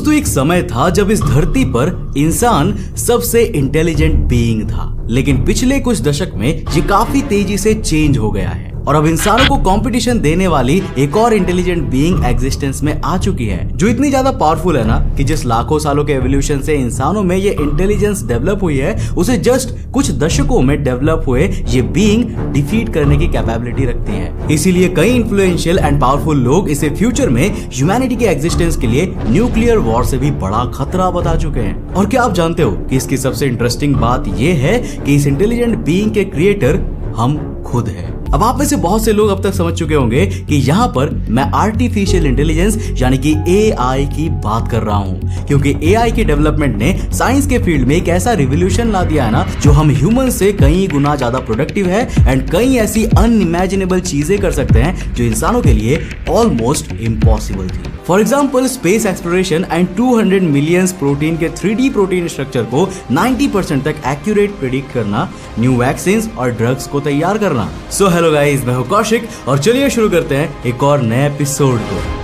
दोस्तों एक समय था जब इस धरती पर इंसान सबसे इंटेलिजेंट बीइंग था, लेकिन पिछले कुछ दशक में ये काफी तेजी से चेंज हो गया है और अब इंसानों को कंपटीशन देने वाली एक और इंटेलिजेंट बीइंग एग्जिस्टेंस में आ चुकी है, जो इतनी ज्यादा पावरफुल है ना कि जिस लाखों सालों के एवोल्यूशन से इंसानों में ये इंटेलिजेंस डेवलप हुई है, उसे जस्ट कुछ दशकों में डेवलप हुए ये बीइंग डिफीट करने की कैपेबिलिटी रखती है। इसीलिए कई इन्फ्लुएंशियल एंड पावरफुल लोग इसे फ्यूचर में ह्यूमैनिटी के एग्जिस्टेंस के लिए न्यूक्लियर वॉर से भी बड़ा खतरा बता चुके हैं। और क्या आप जानते हो कि इसकी सबसे इंटरेस्टिंग बात यह है कि इस इंटेलिजेंट बीइंग के क्रिएटर हम खुद हैं। अब आप में से बहुत से लोग अब तक समझ चुके होंगे कि यहाँ पर मैं आर्टिफिशियल इंटेलिजेंस यानी कि एआई की बात कर रहा हूँ, क्योंकि एआई के डेवलपमेंट ने साइंस के फील्ड में एक ऐसा रिवोल्यूशन ला दिया है ना, जो हम ह्यूमन से कई गुना ज्यादा प्रोडक्टिव है एंड कई ऐसी अनइमेजिनेबल चीजें कर सकते हैं जो इंसानों के लिए ऑलमोस्ट इम्पॉसिबल थी। For example space exploration and 200 million protein के 3D प्रोटीन स्ट्रक्चर को 90% तक एक्यूरेट प्रिडिक्ट करना, न्यू वैक्सीन और ड्रग्स को तैयार करना। सो हेलो गाइस, मैं हूं कौशिक और चलिए शुरू करते हैं एक और नए एपिसोड को।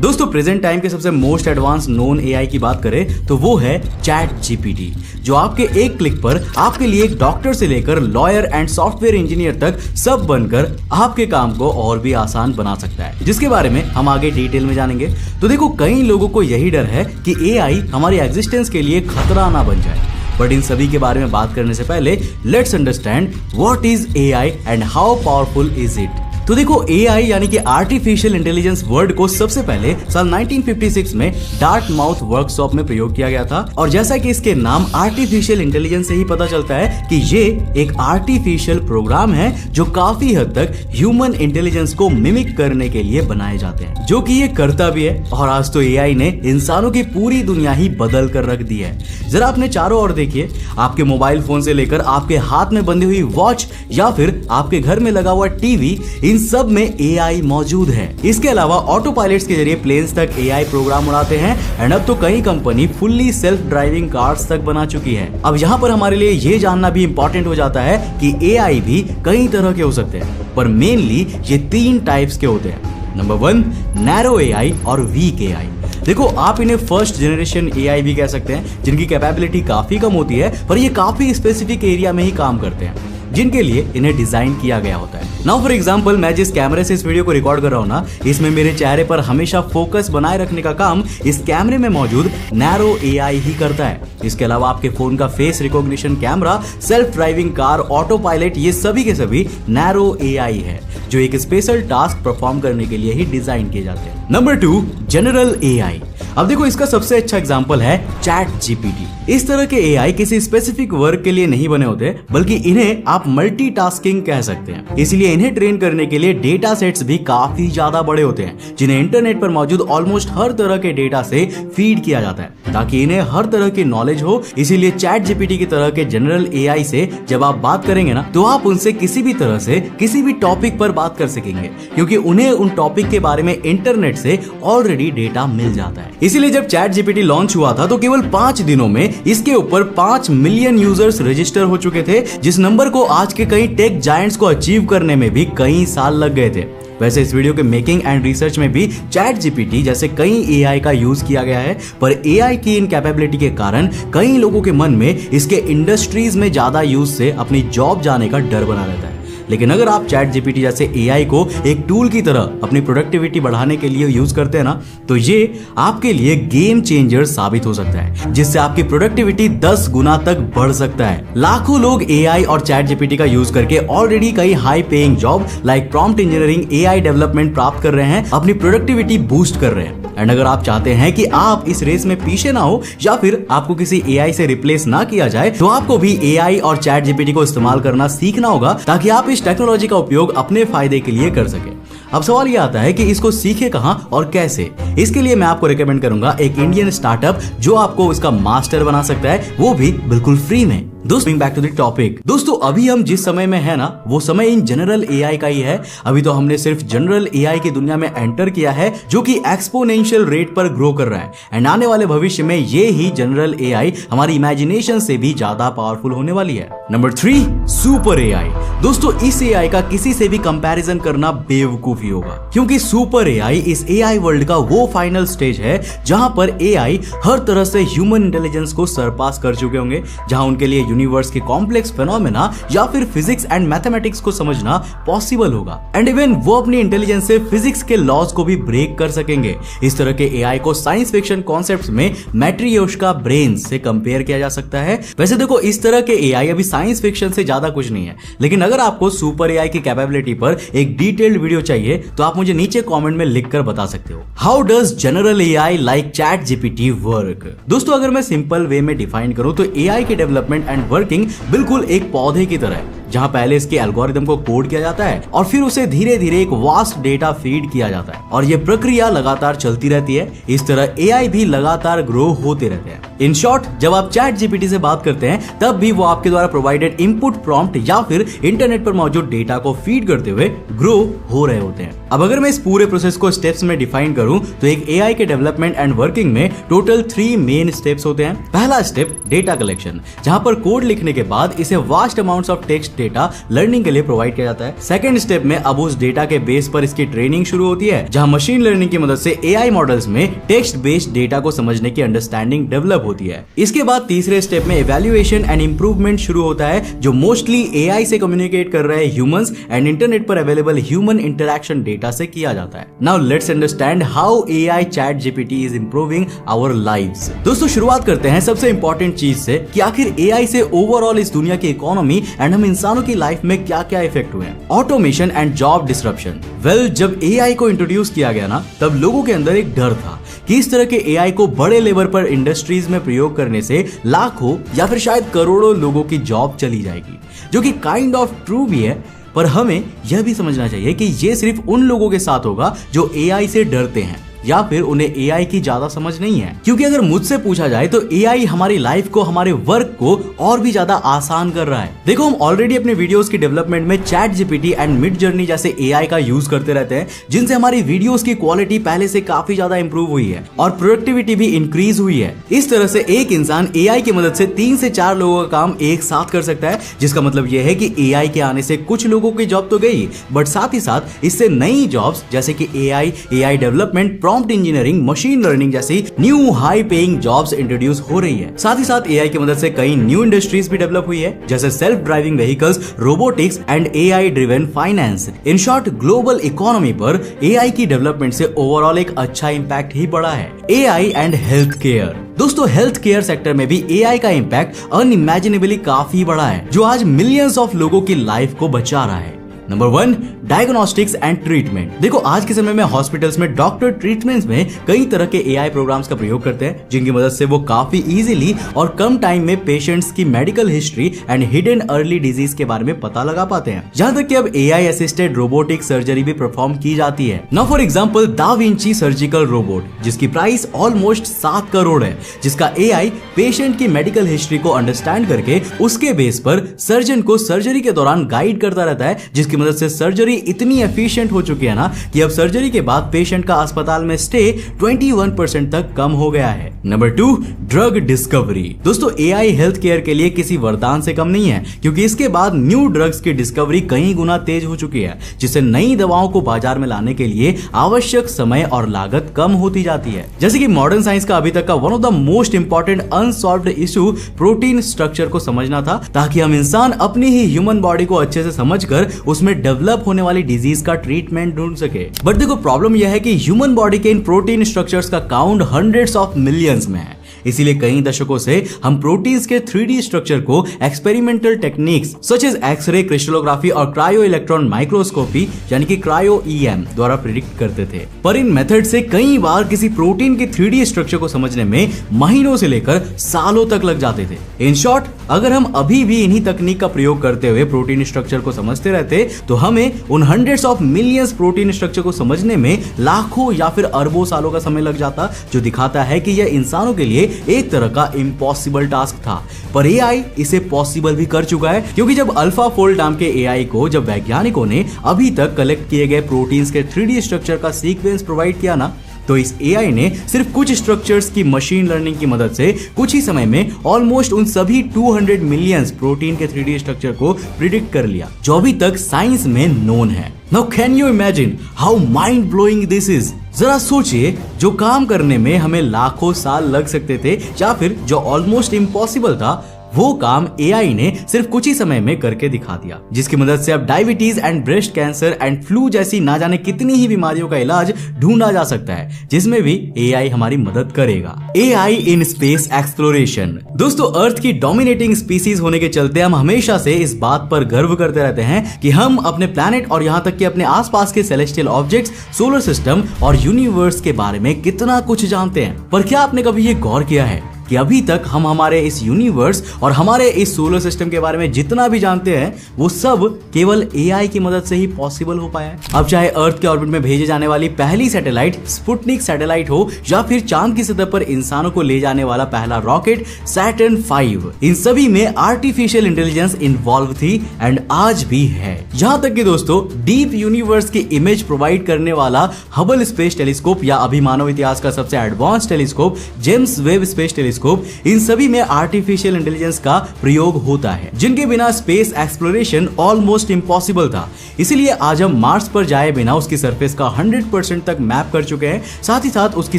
दोस्तों प्रेजेंट टाइम के सबसे मोस्ट एडवांस नोन एआई की बात करें तो वो है चैट जीपीटी, जो आपके एक क्लिक पर आपके लिए एक डॉक्टर से लेकर लॉयर एंड सॉफ्टवेयर इंजीनियर तक सब बनकर आपके काम को और भी आसान बना सकता है, जिसके बारे में हम आगे डिटेल में जानेंगे। तो देखो, कई लोगों को यही डर है कि एआई हमारी एग्जिस्टेंस के लिए खतरा ना बन जाए, बट इन सभी के बारे में बात करने से पहले let's understand what is AI and how powerful is it. तो देखो, एआई यानी कि आर्टिफिशियल इंटेलिजेंस वर्ड को सबसे पहले साल 1956 में डार्टमाउथ वर्कशॉप में प्रयोग किया गया था, और जैसा कि इसके नाम आर्टिफिशियल इंटेलिजेंस से ही पता चलता है कि ये एक आर्टिफिशियल प्रोग्राम है जो काफी हद तक ह्यूमन इंटेलिजेंस को मिमिक करने के लिए बनाए जाते हैं, जो कि ये करता भी है। और आज तो एआई ने इंसानों की पूरी दुनिया ही बदल कर रख दी है। जरा अपने चारों ओर देखिए, आपके मोबाइल फोन से लेकर आपके हाथ में बंधी हुई वॉच या फिर आपके घर में लगा हुआ टीवी, इन सब में एआई मौजूद है। इसके अलावा ऑटो पायलट्स के जरिए प्लेन्स तक एआई प्रोग्राम उड़ाते हैं एंड अब तो कई company fully self driving cars तक बना चुकी है। अब यहाँ पर हमारे लिए ये जानना भी इंपॉर्टेंट हो जाता है कि एआई भी कई तरह के हो सकते हैं, पर मेनली ये 3 टाइप्स के होते हैं। नंबर 1, नैरो एआई और वीक एआई। देखो, आप इन्हें फर्स्ट जनरेशन एआई भी कह सकते हैं, जिनकी कैपेबिलिटी काफी कम होती है, पर ये काफी स्पेसिफिक एरिया में ही काम करते हैं जिनके लिए इन्हें डिजाइन किया गया होता है। नाउ फॉर एग्जांपल, मैं जिस कैमरे से इस वीडियो को रिकॉर्ड कर रहा हूं ना, इसमें मेरे चेहरे पर हमेशा फोकस बनाए रखने का काम इस कैमरे में मौजूद नैरो एआई ही करता है। इसके अलावा आपके फोन का face recognition camera, self driving car, auto pilot, ये सभी के सभी नैरो एआई है, जो एक स्पेशल टास्क परफॉर्म करने के लिए ही डिजाइन किए जाते हैं। Number 2, general AI. अब देखो, इसका सबसे अच्छा एग्जांपल है चैट जीपीटी। इस तरह के एआई किसी स्पेसिफिक वर्क के लिए नहीं बने होते, बल्कि इन्हें आप मल्टीटास्किंग कह सकते हैं। इसलिए इन्हें ट्रेन करने के लिए डेटा सेट्स भी काफी ज्यादा बड़े होते हैं, जिन्हें इंटरनेट पर मौजूद ऑलमोस्ट हर तरह के डेटा से फीड किया जाता है ताकि इन्हें हर तरह की नॉलेज हो। इसीलिए चैट जीपीटी की तरह के जनरल एआई से जब आप बात करेंगे ना, तो आप उनसे किसी भी तरह से किसी भी टॉपिक पर बात कर सकेंगे, क्योंकि उन्हें उन टॉपिक के बारे में इंटरनेट से ऑलरेडी डेटा मिल जाता है। इसीलिए जब चैट जीपीटी लॉन्च हुआ था तो केवल 5 दिनों में इसके ऊपर 5 मिलियन यूजर्स रजिस्टर हो चुके थे, जिस नंबर को आज के कई टेक जायंट्स को अचीव करने में भी कई साल लग गए थे। वैसे इस वीडियो के मेकिंग एंड रिसर्च में भी चैट जीपीटी जैसे कई एआई का यूज किया गया है, पर एआई की इन कैपेबिलिटी के कारण कई लोगों के मन में इसके इंडस्ट्रीज में ज्यादा यूज से अपनी जॉब जाने का डर बना रहता है। लेकिन अगर आप चैट जीपीटी जैसे एआई को एक टूल की तरह अपनी प्रोडक्टिविटी बढ़ाने के लिए यूज करते हैं ना, तो ये आपके लिए गेम चेंजर साबित हो सकता है, जिससे आपकी प्रोडक्टिविटी 10 गुना तक बढ़ सकता है। लाखों लोग एआई और चैट जीपीटी का यूज करके ऑलरेडी कई high paying job like prompt engineering, AI development प्राप्त कर रहे हैं, अपनी प्रोडक्टिविटी बूस्ट कर रहे हैं। एंड अगर आप चाहते हैं कि आप इस रेस में पीछे ना हो या फिर आपको किसी एआई से रिप्लेस ना किया जाए, तो आपको भी एआई और चैट जीपीटी को इस्तेमाल करना सीखना होगा, ताकि आप इस टेक्नोलॉजी का उपयोग अपने फायदे के लिए कर सके। अब सवाल ये आता है कि इसको सीखे कहां और कैसे। इसके लिए मैं आपको रिकमेंड करूंगा एक इंडियन स्टार्टअप जो आपको इसका मास्टर बना सकता है, वो भी बिल्कुल फ्री में। दोस्तों बैक टू द टॉपिक। दोस्तों अभी हम जिस समय में है ना, वो समय इन जनरल एआई का ही है। अभी तो हमने सिर्फ जनरल एआई की दुनिया में एंटर किया है, जो कि एक्सपोनेंशियल रेट पर ग्रो कर रहा है, एंड आने वाले भविष्य में ये ही जनरल एआई हमारी इमेजिनेशन से भी ज्यादा पावरफुल होने वाली है। Number 3, super AI. दोस्तों इस एआई का किसी से भी कंपैरिजन करना बेवकूफी भी होगा, क्योंकि सुपर एआई इस एआई वर्ल्ड का वो फाइनल स्टेज है जहां पर एआई हर तरह से ह्यूमन इंटेलिजेंस को सरपास कर चुके होंगे, जहां उनके लिए यूनिवर्स के कॉम्प्लेक्स फिनोमेना या फिर फिजिक्स एंड मैथमेटिक्स को समझना पॉसिबल होगा, एंड इवन वो अपनी इंटेलिजेंस से फिजिक्स के लॉज को भी ब्रेक कर सकेंगे। इस तरह के एआई को साइंस फिक्शन कॉन्सेप्ट्स में मैट्रियोश्का ब्रेन से कंपेयर किया जा सकता है। वैसे देखो, इस तरह के एआई अभी साइंस फिक्शन से ज्यादा कुछ नहीं है, लेकिन अगर आपको सुपर एआई की कैपेबिलिटी पर एक डिटेल्ड वीडियो चाहिए तो आप मुझे नीचे कमेंट में लिखकर बता सकते हो। How does general AI like chat GPT work? दोस्तों, अगर मैं सिंपल वे में डिफाइन करूं तो एआई की डेवलपमेंट एंड वर्किंग बिल्कुल एक पौधे की तरह है, जहां पहले इसके एल्गोरिदम को कोड किया जाता है और फिर उसे धीरे धीरे एक वास्ट डेटा फीड किया जाता है, और ये प्रक्रिया लगातार चलती रहती है। इस तरह एआई भी लगातार ग्रो होते रहते हैं। इन शॉर्ट, जब आप चैट जीपीटी से बात करते हैं तब भी वो आपके द्वारा प्रोवाइडेड इनपुट प्रॉम्प्ट या फिर इंटरनेट पर मौजूद डेटा को फीड करते हुए ग्रो हो रहे होते हैं। अब अगर मैं इस पूरे प्रोसेस को स्टेप्स में डिफाइन करूं तो एक एआई के डेवलपमेंट एंड वर्किंग में टोटल 3 मेन स्टेप्स होते हैं। पहला स्टेप डेटा कलेक्शन, जहां पर कोड लिखने के बाद इसे vast amounts of text data learning के लिए प्रोवाइड किया जाता है। सेकंड स्टेप में अब उस डेटा के बेस पर इसकी ट्रेनिंग शुरू होती है, जहां मशीन लर्निंग की मदद से एआई मॉडल्स में टेक्स्ट बेस्ड डेटा को समझने की अंडरस्टैंडिंग डेवलप होती है। इसके बाद तीसरे स्टेप में इवैल्यूएशन एंड इंप्रूवमेंट शुरू होता है, जो मोस्टली एआई से कम्युनिकेट कर रहे ह्यूमंस एंड इंटरनेट पर अवेलेबल ह्यूमन इंटरैक्शन डेटा से किया जाता है। Now let's understand how AI ChatGPT is improving our lives. दोस्तों, शुरुआत करते हैं सबसे इंपॉर्टेंट चीज से कि आखिर एआई से ओवरऑल इस दुनिया की इकोनॉमी एंड हम इंसानों की लाइफ में क्या क्या इफेक्ट हुए हैं। Automation and job disruption. Well, जब एआई को इंट्रोड्यूस किया गया ना, तब लोगों के अंदर एक डर था कि इस तरह के एआई को बड़े लेवल पर इंडस्ट्रीज में प्रयोग करने से लाखों या फिर शायद करोड़ों लोगों की जॉब चली जाएगी, जो कि काइंड ऑफ ट्रू भी है। पर हमें यह भी समझना चाहिए कि ये सिर्फ उन लोगों के साथ होगा जो एआई से डरते हैं या फिर उन्हें एआई की ज्यादा समझ नहीं है। क्योंकि अगर मुझसे पूछा जाए तो एआई हमारी लाइफ को, हमारे वर्क को और भी ज्यादा आसान कर रहा है। देखो, हम ऑलरेडी अपने वीडियोस की डेवलपमेंट में chat GPT and mid journey जैसे एआई का यूज करते रहते हैं, जिनसे हमारी वीडियोस की क्वालिटी पहले से काफी ज्यादा इंप्रूव हुई है और प्रोडक्टिविटी भी इंक्रीज हुई है। इस तरह से एक इंसान एआई की मदद से 3 से 4 लोगों का काम एक साथ कर सकता है, जिसका मतलब यह है कि एआई के आने से कुछ लोगों की जॉब तो गई, बट साथ ही साथ इससे नई जॉब्स जैसे कि AI development, prompt engineering, machine learning जैसी new high paying jobs introduce हो रही है। साथ ही साथ एआई की मदद से कई न्यू इंडस्ट्रीज भी डेवलप हुई है, जैसे self driving vehicles, robotics and AI driven finance. In short, global economy पर एआई की डेवलपमेंट से ओवरऑल एक अच्छा इंपैक्ट ही पड़ा है। AI and health care. दोस्तों, हेल्थ केयर सेक्टर में भी एआई का इंपैक्ट अनइमेजिनेबली काफी बड़ा है, जो आज मिलियंस ऑफ लोगों की लाइफ को बचा रहा है। Number 1, diagnostics and treatment. देखो, आज के समय में हॉस्पिटल्स में डॉक्टर ट्रीटमेंट्स में कई तरह के एआई प्रोग्राम्स का प्रयोग करते हैं, जिनकी मदद से वो काफी इजीली और कम टाइम में पेशेंट्स की medical history and hidden early disease के बारे में पता लगा पाते हैं। जहां तक कि अब एआई असिस्टेड रोबोटिक सर्जरी भी परफॉर्म की जाती है। Now for example, da Vinci surgical robot, जिसकी प्राइस ऑलमोस्ट 7 करोड़ है, जिसका एआई पेशेंट की मेडिकल हिस्ट्री को अंडरस्टैंड करके उसके बेस पर सर्जन को सर्जरी के दौरान गाइड करता रहता है, जिसकी मदद से सर्जरी इतनी एफिशिएंट हो चुकी है ना कि अब सर्जरी के बाद पेशेंट का अस्पताल में स्टे 21% तक कम हो गया है। Number 2, drug discovery. दोस्तों, एआई हेल्थ केयर के लिए किसी वरदान से कम नहीं है, क्योंकि इसके बाद न्यू ड्रग्स की डिस्कवरी कई गुना तेज हो चुकी है, जिससे नई दवाओं को बाजार में लाने के लिए आवश्यक समय और लागत कम होती जाती है। जैसे कि मॉडर्न साइंस का अभी तक का one of the most important unsolved issue protein structure को समझना था, ताकि हम इंसान अपनी ही ह्यूमन बॉडी को अच्छे से समझकर उसमें डेवलप होने वाली डिजीज का ट्रीटमेंट ढूंढ सके। बट देखो, प्रॉब्लम यह है कि ह्यूमन बॉडी के इन प्रोटीन स्ट्रक्चर्स का काउंट हंड्रेड्स ऑफ मिलियंस में है। इसीलिए कई दशकों से हम प्रोटीन्स के 3D स्ट्रक्चर को experimental techniques such as X ray, crystallography और क्रायो इलेक्ट्रॉन माइक्रोस्कोपी यानी कि क्रायो EM द्वारा प्रिडिक्ट करते थे। पर इन मेथड से कई बार किसी प्रोटीन के 3D स्ट्रक्चर को समझने में महीनों से लेकर सालों तक लग जाते थे। इन शॉर्ट, अगर हम अभी भी इन्हीं तकनीक का प्रयोग करते हुए प्रोटीन स्ट्रक्चर को समझते रहते तो हमें उन hundreds of millions protein structure को समझने में लाखों या फिर अरबों सालों का समय लग जाता, जो दिखाता है कि यह इंसानों के लिए एक तरह का इम्पॉसिबल टास्क था। पर एआई इसे पॉसिबल भी कर चुका है, क्योंकि जब अल्फा फोल्ड नाम के एआई को जब वैज्ञानिकों ने अभी तक कलेक्ट किए गए प्रोटीन्स के 3D स्ट्रक्चर का सीक्वेंस प्रोवाइड किया ना, तो इस एआई ने सिर्फ कुछ स्ट्रक्चर्स की मशीन लर्निंग की मदद से कुछ ही समय में ऑलमोस्ट उन सभी 200 मिलियंस प्रोटीन के 3D स्ट्रक्चर को प्रिडिक्ट कर लिया, जो अभी तक साइंस में नोन है। Now can you imagine how mind blowing this is. जरा सोचिए, जो काम करने में हमें लाखों साल लग सकते थे या फिर जो ऑलमोस्ट इम्पॉसिबल था, वो काम एआई ने सिर्फ कुछ ही समय में करके दिखा दिया, जिसकी मदद से अब diabetes and breast cancer and flu जैसी ना जाने कितनी ही बीमारियों का इलाज ढूंढा जा सकता है, जिसमें भी एआई हमारी मदद करेगा। AI in space exploration. दोस्तों, अर्थ की डोमिनेटिंग स्पीसीज होने के चलते हम हमेशा से इस बात पर गर्व करते रहते हैं कि हम अपने प्लैनेट और यहाँ तक कि अपने आसपास के सेलेस्टियल ऑब्जेक्ट्स, सोलर सिस्टम और यूनिवर्स के बारे में कितना कुछ जानते हैं। पर क्या आपने कभी ये गौर किया है कि अभी तक हम हमारे इस यूनिवर्स और हमारे इस सोलर सिस्टम के बारे में जितना भी जानते हैं, वो सब केवल एआई की मदद से ही पॉसिबल हो पाया है। अब चाहे अर्थ के ऑर्बिट में भेजे जाने वाली पहली सैटेलाइट स्पुतनिक सैटेलाइट हो या फिर चांद की सतह पर इंसानों को ले जाने वाला पहला रॉकेट सैटर्न 5, इन सभी में आर्टिफिशियल इंटेलिजेंस इन्वॉल्व थी एंड आज भी है। यहाँ तक कि दोस्तों, डीप यूनिवर्स की इमेज प्रोवाइड करने वाला हबल स्पेस टेलीस्कोप या अभी मानव इतिहास का सबसे advance telescope James Webb space telescope, इन सभी में आर्टिफिशियल इंटेलिजेंस का प्रयोग होता है, जिनके बिना स्पेस एक्सप्लोरेशन ऑलमोस्ट इम्पॉसिबल था। इसीलिए आज हम मार्स पर जाए बिना उसकी सरफेस का 100% तक मैप कर चुके हैं। साथ ही साथ उसकी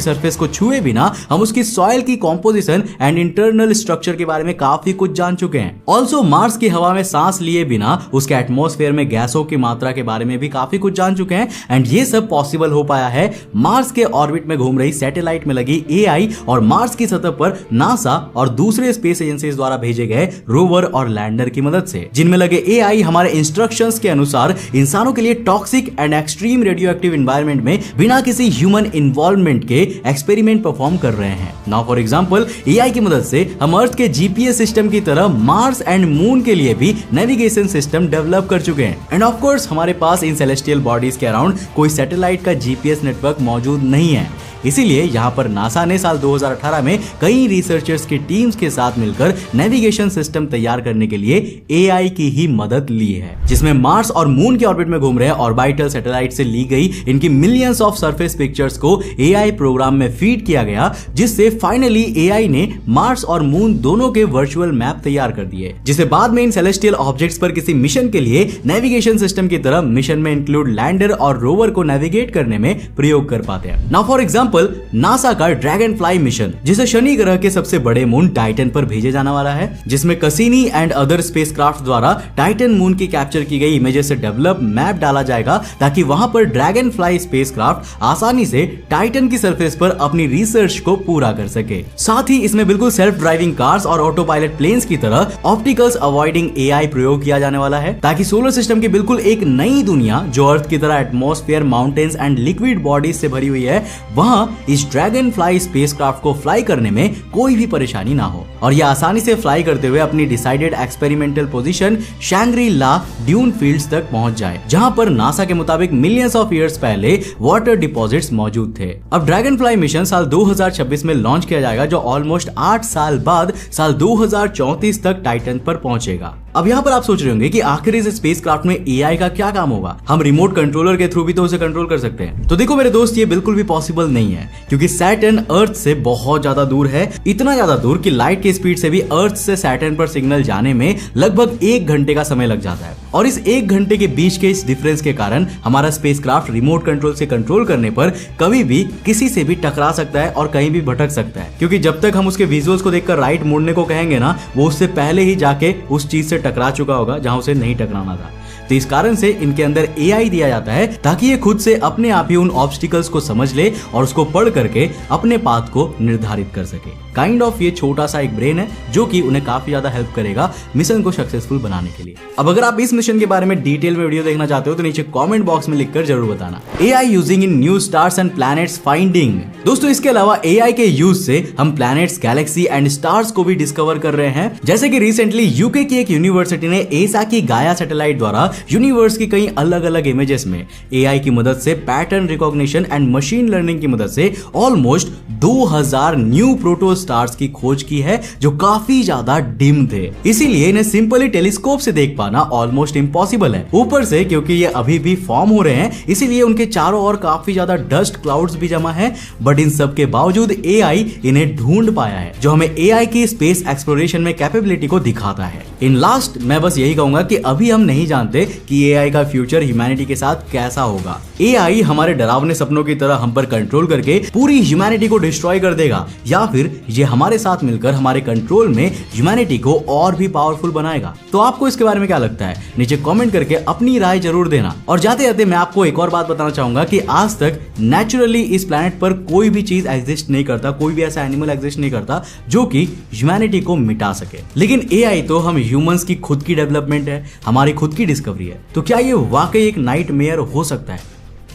सरफेस को छुए बिना हम उसकी सॉइल की कॉम्पोजिशन एंड इंटरनल स्ट्रक्चर के बारे में काफी कुछ जान चुके हैं। ऑल्सो मार्स की हवा में सांस लिए बिना उसके एटमॉस्फेयर में गैसों की मात्रा के बारे में भी काफी कुछ जान चुके हैं। एंड ये सब पॉसिबल हो पाया है मार्स के ऑर्बिट में घूम रही सैटेलाइट में लगी एआई और मार्स की सतह पर नासा और दूसरे स्पेस एजेंसीज द्वारा भेजे गए रोवर और लैंडर की मदद से, जिनमें लगे एआई हमारे इंस्ट्रक्शंस के अनुसार इंसानों के लिए toxic and extreme radio active environment में बिना किसी ह्यूमन इन्वॉल्वमेंट के एक्सपेरिमेंट परफॉर्म कर रहे हैं। नाउ फॉर एग्जांपल, एआई की मदद से हम अर्थ के जीपीएस सिस्टम की तरह मार्स एंड मून के लिए भी नेविगेशन सिस्टम डेवलप कर चुके हैं। एंड ऑफ कोर्स हमारे पास इन सेलेस्टियल बॉडीज के अराउंड कोई सैटेलाइट का जीपीएस नेटवर्क मौजूद नहीं है। इसीलिए यहाँ पर नासा ने साल 2018 में कई रिसर्चर्स की टीम्स के साथ मिलकर नेविगेशन सिस्टम तैयार करने के लिए एआई की ही मदद ली है, जिसमें मार्स और मून के ऑर्बिट में घूम रहे ऑर्बिटल सैटेलाइट से ली गई इनकी मिलियंस ऑफ सरफेस पिक्चर्स को एआई प्रोग्राम में फीड किया गया, जिससे फाइनली एआई ने मार्स और मून दोनों के वर्चुअल मैप तैयार कर दिए, जिसे बाद में इन सेलेस्टियल ऑब्जेक्ट्स पर किसी मिशन के लिए नेविगेशन सिस्टम की तरह मिशन में इंक्लूड लैंडर और रोवर को नेविगेट करने में प्रयोग कर पाते हैं। नाउ फॉर एग्जांपल, नासा का ड्रैगन फ्लाई मिशन, जिसे शनि ग्रह के सबसे बड़े मून टाइटन पर भेजे जाने वाला है, जिसमें कसीनी एंड अदर स्पेसक्राफ्ट द्वारा टाइटन मून की कैप्चर की गई इमेजेस से डेवलप मैप डाला जाएगा, ताकि वहां पर ड्रैगन फ्लाई स्पेसक्राफ्ट आसानी से टाइटन की सरफेस पर अपनी रिसर्च को पूरा कर सके। साथ ही इसमें बिल्कुल सेल्फ ड्राइविंग कार्स और ऑटो पायलट प्लेन्स की तरह ऑप्टिकल्स अवॉइडिंग एआई प्रयोग किया जाने वाला है, ताकि सोलर सिस्टम की बिल्कुल एक नई दुनिया, जो अर्थ की तरह atmosphere, mountains and liquid bodies से भरी हुई है, वहां इस ड्रैगन फ्लाई स्पेसक्राफ्ट को फ्लाई करने में कोई भी परेशानी ना हो और यह आसानी से फ्लाई करते हुए अपनी डिसाइडेड एक्सपेरिमेंटल पोजीशन शैंग्री ला ड्यून फील्ड्स तक पहुंच जाए, जहां पर नासा के मुताबिक मिलियंस ऑफ ईयर्स पहले वाटर डिपॉजिट्स मौजूद थे। अब ड्रैगन फ्लाई मिशन साल 2026 में लॉन्च किया जाएगा, जो ऑलमोस्ट 8 साल बाद साल 2034 तक टाइटन पर पहुंचेगा। अब यहाँ पर आप सोच रहे होंगे कि आखिर इस स्पेसक्राफ्ट में एआई का क्या काम होगा, हम रिमोट कंट्रोलर के थ्रू भी तो उसे कंट्रोल कर सकते हैं। तो देखो मेरे दोस्त, ये बिल्कुल भी पॉसिबल नहीं है, क्योंकि सैटर्न अर्थ से बहुत ज्यादा दूर है, इतना ज्यादा दूर कि लाइट की स्पीड से भी अर्थ से सैटर्न पर सिग्नल जाने में लगभग 1 घंटे का समय लग जाता है। और इस 1 घंटे के बीच के इस डिफरेंस के कारण हमारा स्पेसक्राफ्ट रिमोट कंट्रोल से कंट्रोल करने पर कभी भी किसी से भी टकरा सकता है और कहीं भी भटक सकता है, क्योंकि जब तक हम उसके विजुअल्स को देखकर राइट मोड़ने को कहेंगे ना, वो उससे पहले ही जाके उस चीज से टकरा चुका होगा जहां उसे नहीं टकराना था। तो इस कारण से इनके अंदर एआई दिया जाता है, ताकि ये खुद से अपने आप ही उन ऑब्स्टिकल्स को समझ ले और उसको पढ़ करके अपने पाथ को निर्धारित कर सके। काइंड ऑफ ये छोटा सा एक ब्रेन है, जो कि उन्हें काफी ज्यादा हेल्प करेगा मिशन को सक्सेसफुल बनाने के लिए। अब अगर आप इस मिशन के बारे में डिटेल में वीडियो देखना चाहते हो तो नीचे कमेंट बॉक्स में लिखकर जरूर बताना। AI using in new stars and planets finding. दोस्तों, इसके अलावा एआई के यूज से हम प्लैनेट्स, गैलेक्सी एंड स्टार्स को भी डिस्कवर कर रहे हैं। जैसे कि रिसेंटली यूके की एक यूनिवर्सिटी ने एसा की गाया सैटेलाइट द्वारा यूनिवर्स की कई अलग अलग इमेजेस में एआई की मदद से pattern recognition and machine learning की मदद से ऑलमोस्ट 2000 न्यू प्रोटो स्टार्स की खोज की है, जो काफी ज्यादा डिम थे। इसीलिए इन्हें सिंपली टेलीस्कोप से देख पाना ऑलमोस्ट इम्पॉसिबल है। ऊपर से क्योंकि ये अभी भी फॉर्म हो रहे हैं, इसीलिए उनके चारों ओर काफी ज्यादा डस्ट क्लाउड्स भी जमा है। बट इन सब के बावजूद एआई इन्हें ढूंढ पाया है, जो हमें एआई की स्पेस एक्सप्लोरेशन में कैपेबिलिटी को दिखाता है। इन लास्ट मैं बस यही कहूंगा कि अभी हम नहीं जानते कि एआई का फ्यूचर ह्यूमैनिटी के साथ कैसा होगा। एआई हमारे डरावने सपनों की तरह हम पर कंट्रोल करके पूरी ह्यूमैनिटी को डिस्ट्रॉय कर देगा, या फिर ये हमारे साथ मिलकर हमारे कंट्रोल में ह्यूमैनिटी को और भी पावरफुल बनाएगा। तो आपको इसके बारे में क्या लगता है, नीचे कमेंट करके अपनी राय जरूर देना। और जाते जाते मैं आपको एक और बात बताना चाहूंगा कि आज तक नेचुरली इस प्लैनेट पर कोई भी चीज एग्जिस्ट नहीं करता, कोई भी ऐसा एनिमल एग्जिस्ट नहीं करता जो कि ह्यूमैनिटी को मिटा सके। लेकिन एआई तो हम ह्यूमंस की खुद की डेवलपमेंट है, हमारी खुद की डिस्कवरी है। तो क्या ये वाकई एक नाइटमेयर हो सकता है?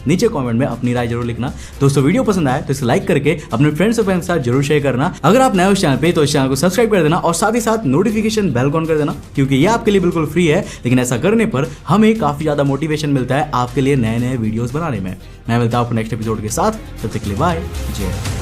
नीचे कमेंट में अपनी राय जरूर लिखना। दोस्तों वीडियो पसंद आए तो इसे लाइक करके अपने फ्रेंड्स और फैमिली के साथ जरूर शेयर करना। अगर आप नए हो इस चैनल पे तो इस चैनल को सब्सक्राइब कर देना और साथ ही साथ नोटिफिकेशन बेल ऑन कर देना, क्योंकि ये आपके लिए बिल्कुल फ्री है। लेकिन ऐसा करने पर हमें काफी ज्यादा मोटिवेशन मिलता है आपके लिए नए नए वीडियोस बनाने में। मैं मिलता हूं आपको नेक्स्ट एपिसोड के साथ, तब तक के लिए बाय, जय।